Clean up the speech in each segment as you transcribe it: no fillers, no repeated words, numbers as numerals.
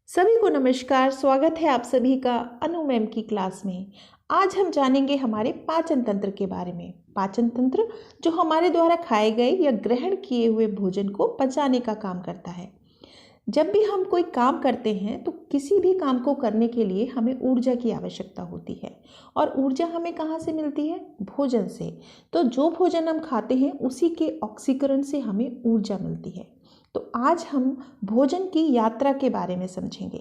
सभी को नमस्कार। स्वागत है आप सभी का अनु मैम की क्लास में। आज हम जानेंगे हमारे पाचन तंत्र के बारे में। पाचन तंत्र जो हमारे द्वारा खाए गए या ग्रहण किए हुए भोजन को पचाने का काम करता है। जब भी हम कोई काम करते हैं तो किसी भी काम को करने के लिए हमें ऊर्जा की आवश्यकता होती है। और ऊर्जा हमें कहाँ से मिलती है? भोजन से। तो जो भोजन हम खाते हैं उसी के ऑक्सीकरण से हमें ऊर्जा मिलती है। तो आज हम भोजन की यात्रा के बारे में समझेंगे।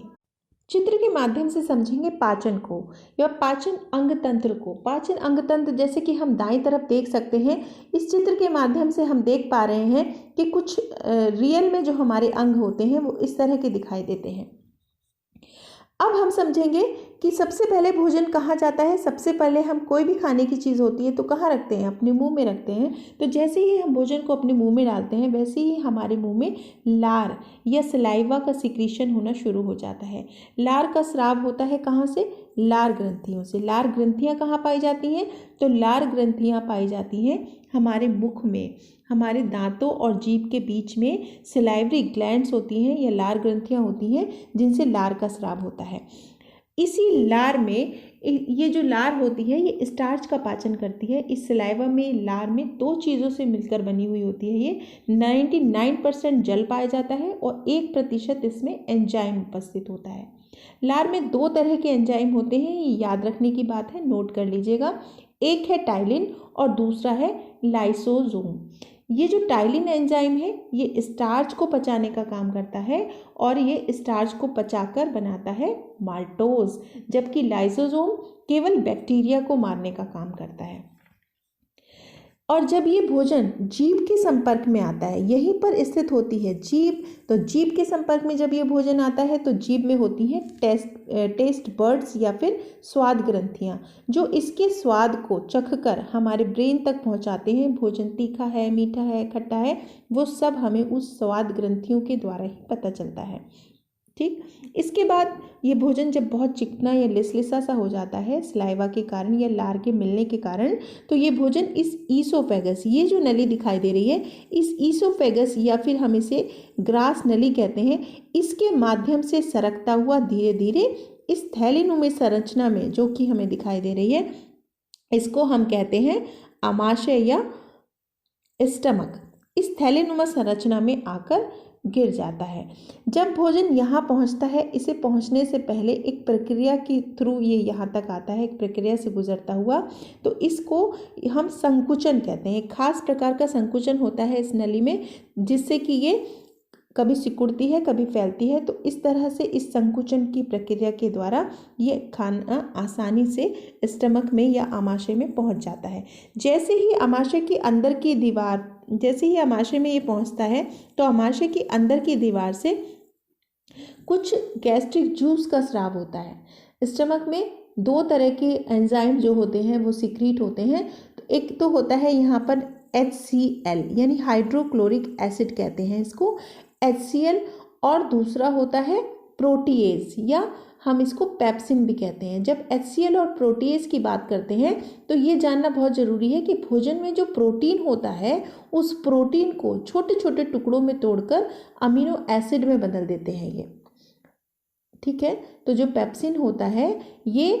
चित्र के माध्यम से समझेंगे पाचन को या पाचन अंग तंत्र को। पाचन अंग तंत्र जैसे कि हम दाईं तरफ देख सकते हैं, इस चित्र के माध्यम से हम देख पा रहे हैं कि कुछ रियल में जो हमारे अंग होते हैं वो इस तरह के दिखाई देते हैं। अब हम समझेंगे कि सबसे पहले भोजन कहाँ जाता है। सबसे पहले हम कोई भी खाने की चीज़ होती है तो कहाँ रखते हैं? अपने मुंह में रखते हैं। तो जैसे ही हम भोजन को अपने मुंह में डालते हैं वैसे ही हमारे मुंह में लार या सलाइवा का सिक्रीशन होना शुरू हो जाता है। लार का स्राव होता है कहाँ से? लार ग्रंथियों से। लार ग्रंथियाँ कहाँ पाई जाती हैं? तो लार ग्रंथियाँ पाई जाती हैं हमारे मुख में। हमारे दांतों और जीभ के बीच में सिलाइवरी ग्लैंड्स होती हैं या लार ग्रंथियाँ होती हैं जिनसे लार का स्राव होता है। इसी लार में ये जो लार होती है ये स्टार्च का पाचन करती है। इस सलाइवा में लार में दो चीज़ों से मिलकर बनी हुई होती है। ये 99% जल पाया जाता है और 1% इसमें एंजाइम उपस्थित होता है। लार में दो तरह के एंजाइम होते हैं, ये याद रखने की बात है, नोट कर लीजिएगा। एक है टाइलिन और दूसरा है लाइसोसोम। ये जो टाइलिन एंजाइम है ये स्टार्च को पचाने का काम करता है और ये स्टार्च को पचाकर बनाता है माल्टोज, जबकि लाइसोसोम केवल बैक्टीरिया को मारने का काम करता है। और जब ये भोजन जीभ के संपर्क में आता है, यहीं पर स्थित होती है जीभ, तो जीभ के संपर्क में जब ये भोजन आता है तो जीभ में होती हैं टेस्ट बर्ड्स या फिर स्वाद ग्रंथियाँ, जो इसके स्वाद को चखकर हमारे ब्रेन तक पहुंचाते हैं। भोजन तीखा है, मीठा है, खट्टा है, वो सब हमें उस स्वाद ग्रंथियों के द्वारा ही पता चलता है। ठीक, इसके बाद ये भोजन जब बहुत चिकना या लिसलिसा सा हो जाता है सलाइवा के कारण या लार के मिलने के कारण, तो ये भोजन इस ईसोफेगस, ये जो नली दिखाई दे रही है, इस ईसोफेगस या फिर हम इसे ग्रास नली कहते हैं, इसके माध्यम से सरकता हुआ धीरे धीरे इस थैलीनुमा संरचना में जो कि हमें दिखाई दे रही है, इसको हम कहते हैं आमाशय या स्टमक। इस थैलीनुमा संरचना में आकर गिर जाता है। जब भोजन यहाँ पहुँचता है, इसे पहुँचने से पहले एक प्रक्रिया के थ्रू ये यहाँ तक आता है, एक प्रक्रिया से गुजरता हुआ, तो इसको हम संकुचन कहते हैं। एक खास प्रकार का संकुचन होता है इस नली में, जिससे कि ये कभी सिकुड़ती है कभी फैलती है। तो इस तरह से इस संकुचन की प्रक्रिया के द्वारा ये खाना आसानी से स्टमक में या आमाशय में पहुंच जाता है। जैसे ही आमाशय की अंदर की दीवार, जैसे ही आमाशय में ये पहुंचता है तो आमाशय की अंदर की दीवार से कुछ गैस्ट्रिक जूस का स्राव होता है। स्टमक में दो तरह के एंजाइम जो होते हैं वो सिक्रीट होते हैं। तो एक तो होता है यहाँ पर HCl यानी हाइड्रोक्लोरिक एसिड कहते हैं इसको, HCl, और दूसरा होता है प्रोटीएज या हम इसको पेप्सिन भी कहते हैं। जब HCl और प्रोटीएज की बात करते हैं तो ये जानना बहुत ज़रूरी है कि भोजन में जो प्रोटीन होता है उस प्रोटीन को छोटे छोटे टुकड़ों में तोड़कर अमीनो एसिड में बदल देते हैं ये। ठीक है, तो जो पेप्सिन होता है ये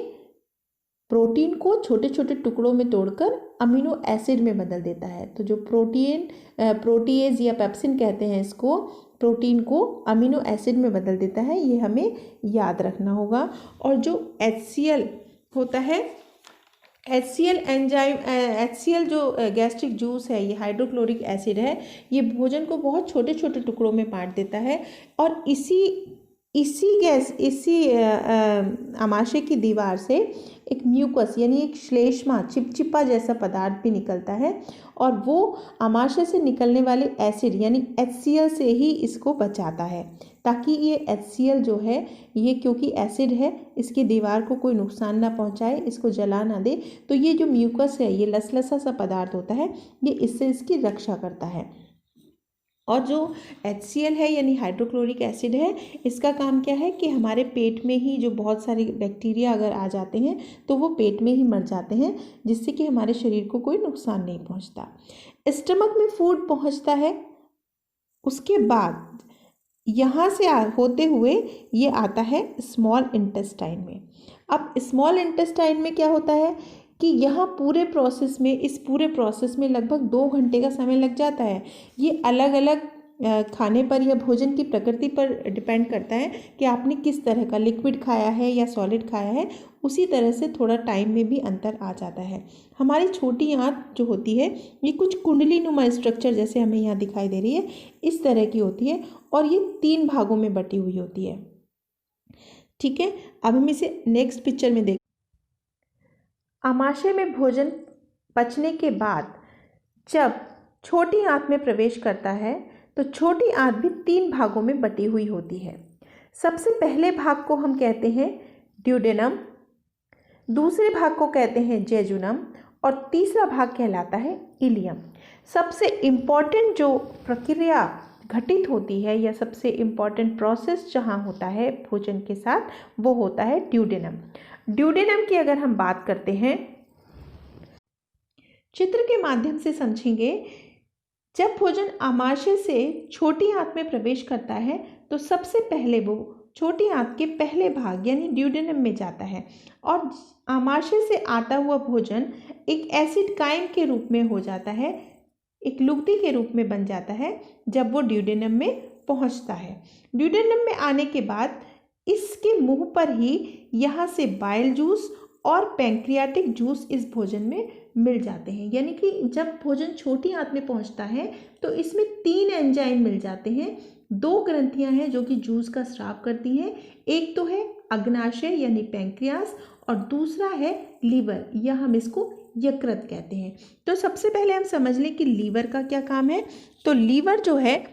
प्रोटीन को छोटे छोटे टुकड़ों में तोड़कर अमीनो एसिड में बदल देता है। तो जो प्रोटीएज या पेप्सिन कहते हैं इसको, प्रोटीन को अमीनो एसिड में बदल देता है, ये हमें याद रखना होगा। और जो HCl होता है, HCl एंजाइम, HCl जो गैस्ट्रिक जूस है, ये हाइड्रोक्लोरिक एसिड है, ये भोजन को बहुत छोटे छोटे टुकड़ों में बांट देता है और इसी आमाशय की दीवार से एक म्यूकस यानी एक श्लेष्मा, चिपचिपा जैसा पदार्थ भी निकलता है और वो आमाशय से निकलने वाले एसिड यानी HCl से ही इसको बचाता है, ताकि ये HCl जो है ये, क्योंकि एसिड है, इसकी दीवार को कोई नुकसान ना पहुंचाए, इसको जला ना दे। तो ये जो म्यूकस है, ये लसलसा सा पदार्थ होता है, ये इससे इसकी रक्षा करता है। और जो HCl है यानी हाइड्रोक्लोरिक एसिड है, इसका काम क्या है कि हमारे पेट में ही जो बहुत सारे बैक्टीरिया अगर आ जाते हैं तो वो पेट में ही मर जाते हैं, जिससे कि हमारे शरीर को कोई नुकसान नहीं पहुंचता। स्टमक में फूड पहुंचता है, उसके बाद यहाँ से होते हुए ये आता है स्मॉल इंटेस्टाइन में। अब स्मॉल इंटेस्टाइन में क्या होता है कि यहाँ इस पूरे प्रोसेस में लगभग 2 घंटे का समय लग जाता है। ये अलग अलग खाने पर या भोजन की प्रकृति पर डिपेंड करता है कि आपने किस तरह का लिक्विड खाया है या सॉलिड खाया है, उसी तरह से थोड़ा टाइम में भी अंतर आ जाता है। हमारी छोटी आंत जो होती है ये कुछ कुंडली नुमा स्ट्रक्चर जैसे हमें यहाँ दिखाई दे रही है, इस तरह की होती है और ये 3 भागों में बटी हुई होती है। ठीक है, अब हम इसे नेक्स्ट पिक्चर में देख। आमाशय में भोजन पचने के बाद जब छोटी आंत में प्रवेश करता है तो छोटी आंत भी 3 भागों में बटी हुई होती है। सबसे पहले भाग को हम कहते हैं ड्यूडेनम, दूसरे भाग को कहते हैं जेजुनम और तीसरा भाग कहलाता है इलियम। सबसे इम्पॉर्टेंट जो प्रक्रिया घटित होती है या सबसे इम्पॉर्टेंट प्रोसेस जहाँ होता है भोजन के साथ, वो होता है ड्यूडेनम। ड्यूडेनम की अगर हम बात करते हैं, चित्र के माध्यम से समझेंगे। जब भोजन आमाशय से छोटी आंत में प्रवेश करता है तो सबसे पहले वो छोटी आंत के पहले भाग यानी ड्यूडेनम में जाता है और आमाशय से आता हुआ भोजन एक एसिड काइम के रूप में हो जाता है, एक लुगदी के रूप में बन जाता है जब वो ड्यूडेनम में पहुंचता है। ड्यूडेनम में आने के बाद इसके मुंह पर ही यहाँ से बाइल जूस और पैंक्रियाटिक जूस इस भोजन में मिल जाते हैं। यानी कि जब भोजन छोटी आंत में पहुंचता है तो इसमें 3 एंजाइम मिल जाते हैं। 2 ग्रंथियां हैं जो कि जूस का स्राव करती हैं। एक तो है अग्नाशय यानी पैंक्रियास और दूसरा है लीवर या हम इसको यकृत कहते हैं। तो सबसे पहले हम समझ लें कि लीवर का क्या काम है। तो लीवर जो है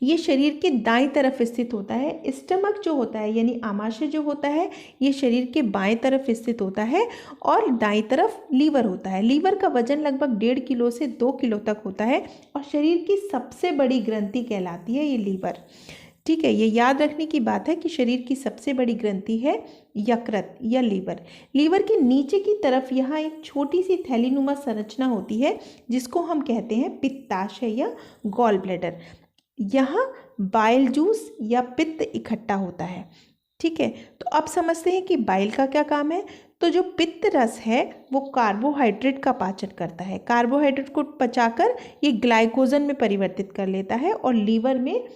ये शरीर के दाईं तरफ स्थित होता है। स्टमक जो होता है यानी आमाशय जो होता है ये शरीर के बाएं तरफ स्थित होता है और दाईं तरफ लीवर होता है। लीवर का वजन लगभग 1.5 किलो से 2 किलो तक होता है और शरीर की सबसे बड़ी ग्रंथि कहलाती है ये लीवर। ठीक है, ये याद रखने की बात है कि शरीर की सबसे बड़ी ग्रंथि है यकृत या लीवर। लीवर के नीचे की तरफ यहाँ एक छोटी सी थैलीनुमा संरचना होती है जिसको हम कहते हैं पित्ताशय या गॉल ब्लैडर। यहाँ बाइल जूस या पित्त इकट्ठा होता है। ठीक है, तो अब समझते हैं कि बाइल का क्या काम है। तो जो पित्त रस है वो कार्बोहाइड्रेट का पाचन करता है। कार्बोहाइड्रेट को पचाकर ये ग्लाइकोजन में परिवर्तित कर लेता है और लीवर में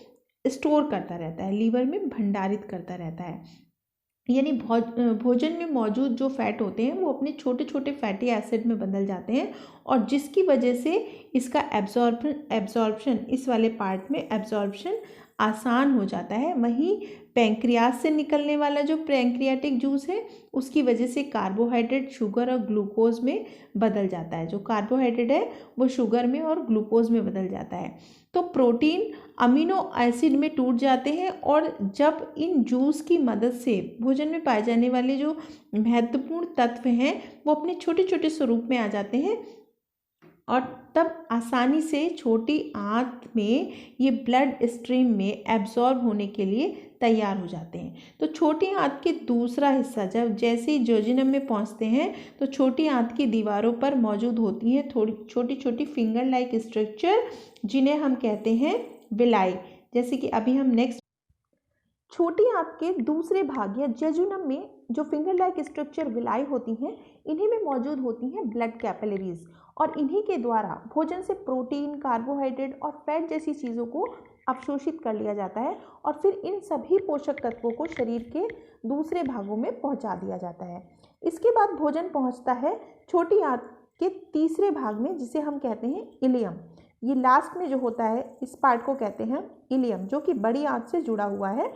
स्टोर करता रहता है, लीवर में भंडारित करता रहता है। यानी भोजन में मौजूद जो फैट होते हैं वो अपने छोटे छोटे फैटी एसिड में बदल जाते हैं और जिसकी वजह से इसका एब्जॉर्प्शन इस वाले पार्ट में एब्जॉर्प्शन आसान हो जाता है। वहीं पैंक्रियास से निकलने वाला जो पैंक्रियाटिक जूस है उसकी वजह से कार्बोहाइड्रेट शुगर और ग्लूकोज में बदल जाता है। जो कार्बोहाइड्रेट है वो शुगर में और ग्लूकोज में बदल जाता है। तो प्रोटीन अमीनो एसिड में टूट जाते हैं और जब इन जूस की मदद से भोजन में पाए जाने वाले जो महत्वपूर्ण तत्व हैं वो अपने छोटे छोटे स्वरूप में आ जाते हैं और तब आसानी से छोटी आंत में ये ब्लड स्ट्रीम में एब्जॉर्ब होने के लिए तैयार हो जाते हैं। तो छोटी आंत के दूसरा हिस्सा जब जैसे ही जोजिनम में पहुंचते हैं तो छोटी आंत की दीवारों पर मौजूद होती हैं थोड़ी छोटी छोटी फिंगर लाइक स्ट्रक्चर जिन्हें हम कहते हैं विलाई। जैसे कि अभी हम नेक्स्ट छोटी आंत के दूसरे भाग या जेजुनम में जो फिंगर लाइक स्ट्रक्चर विलाई होती हैं इन्हीं में मौजूद होती हैं ब्लड कैपिलरीज और इन्हीं के द्वारा भोजन से प्रोटीन, कार्बोहाइड्रेट और फैट जैसी चीज़ों को अवशोषित कर लिया जाता है और फिर इन सभी पोषक तत्वों को शरीर के दूसरे भागों में पहुंचा दिया जाता है। इसके बाद भोजन पहुंचता है छोटी आंत के तीसरे भाग में जिसे हम कहते हैं इलियम। ये लास्ट में जो होता है इस पार्ट को कहते हैं इलियम जो कि बड़ी आंत से जुड़ा हुआ है।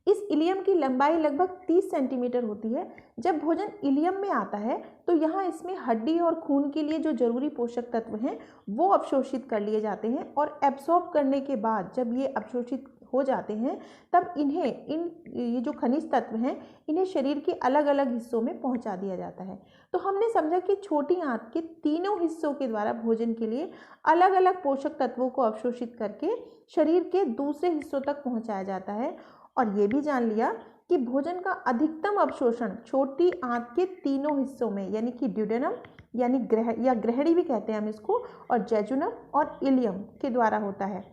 इस इलियम की लंबाई लगभग 30 सेंटीमीटर होती है। जब भोजन इलियम में आता है तो यहाँ इसमें हड्डी और खून के लिए जो जरूरी पोषक तत्व हैं वो अवशोषित कर लिए जाते हैं और एब्सॉर्ब करने के बाद जब ये अवशोषित हो जाते हैं तब ये जो खनिज तत्व हैं इन्हें शरीर के अलग अलग हिस्सों में पहुंचा दिया जाता है। तो हमने समझा कि छोटी आंत के तीनों हिस्सों के द्वारा भोजन के लिए अलग अलग पोषक तत्वों को अवशोषित करके शरीर के दूसरे हिस्सों तक पहुंचाया जाता है। और ये भी जान लिया कि भोजन का अधिकतम अवशोषण छोटी आंत के तीनों हिस्सों में यानी कि ड्यूडेनम यानी ग्रहणी भी कहते हैं हम इसको और जेजुनम और इलियम के द्वारा होता है।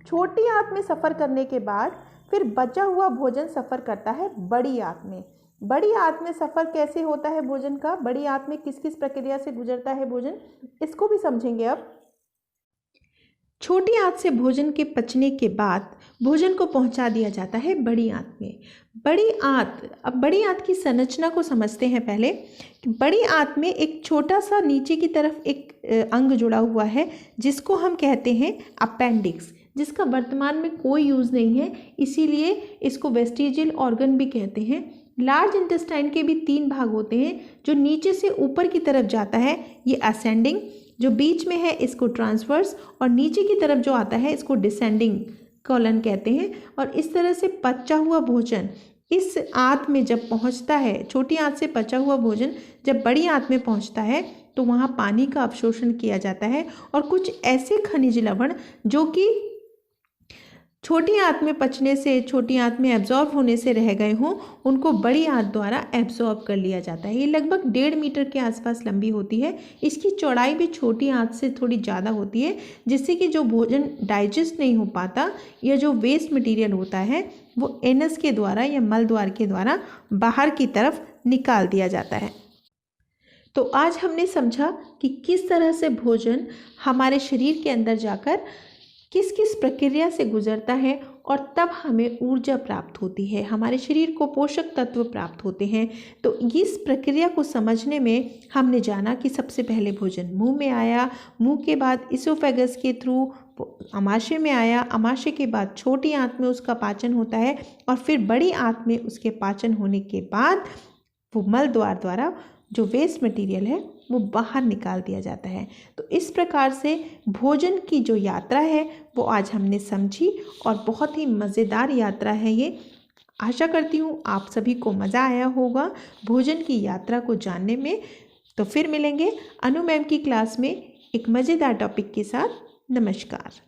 छोटी आंत में सफ़र करने के बाद फिर बचा हुआ भोजन सफ़र करता है बड़ी आंत में। बड़ी आंत में सफ़र कैसे होता है भोजन का, बड़ी आंत में किस किस प्रक्रिया से गुजरता है भोजन, इसको भी समझेंगे अब। छोटी आंत से भोजन के पचने के बाद भोजन को पहुंचा दिया जाता है बड़ी आंत में। अब बड़ी आंत की संरचना को समझते हैं पहले कि बड़ी आंत में एक छोटा सा नीचे की तरफ एक अंग जुड़ा हुआ है जिसको हम कहते हैं अपेंडिक्स, जिसका वर्तमान में कोई यूज़ नहीं है, इसीलिए इसको वेस्टिजियल ऑर्गन भी कहते हैं। लार्ज इंटेस्टाइन के भी 3 भाग होते हैं, जो नीचे से ऊपर की तरफ जाता है ये असेंडिंग, जो बीच में है इसको ट्रांसवर्स, और नीचे की तरफ जो आता है इसको डिसेंडिंग कॉलन कहते हैं। और इस तरह से पचा हुआ भोजन इस आंत में जब पहुंचता है, छोटी आंत से पचा हुआ भोजन जब बड़ी आंत में पहुंचता है तो वहाँ पानी का अवशोषण किया जाता है और कुछ ऐसे खनिज लवण जो कि छोटी आंत में पचने से, छोटी आंत में एब्जॉर्ब होने से रह गए हों, उनको बड़ी आंत द्वारा एब्जॉर्ब कर लिया जाता है। ये लगभग 1.5 मीटर के आसपास लंबी होती है। इसकी चौड़ाई भी छोटी आंत से थोड़ी ज़्यादा होती है, जिससे कि जो भोजन डाइजेस्ट नहीं हो पाता या जो वेस्ट मटेरियल होता है वो एनस के द्वारा या मल द्वार के द्वारा बाहर की तरफ निकाल दिया जाता है। तो आज हमने समझा कि किस तरह से भोजन हमारे शरीर के अंदर जाकर किस किस प्रक्रिया से गुजरता है और तब हमें ऊर्जा प्राप्त होती है, हमारे शरीर को पोषक तत्व प्राप्त होते हैं। तो इस प्रक्रिया को समझने में हमने जाना कि सबसे पहले भोजन मुंह में आया, मुंह के बाद इसोफेगस के थ्रू आमाशय में आया, आमाशय के बाद छोटी आंत में उसका पाचन होता है और फिर बड़ी आंत में उसके पाचन होने के बाद वो मल द्वार द्वारा जो वेस्ट मटेरियल है वो बाहर निकाल दिया जाता है। तो इस प्रकार से भोजन की जो यात्रा है वो आज हमने समझी और बहुत ही मज़ेदार यात्रा है ये। आशा करती हूँ आप सभी को मज़ा आया होगा भोजन की यात्रा को जानने में। तो फिर मिलेंगे अनु मैम की क्लास में एक मज़ेदार टॉपिक के साथ। नमस्कार।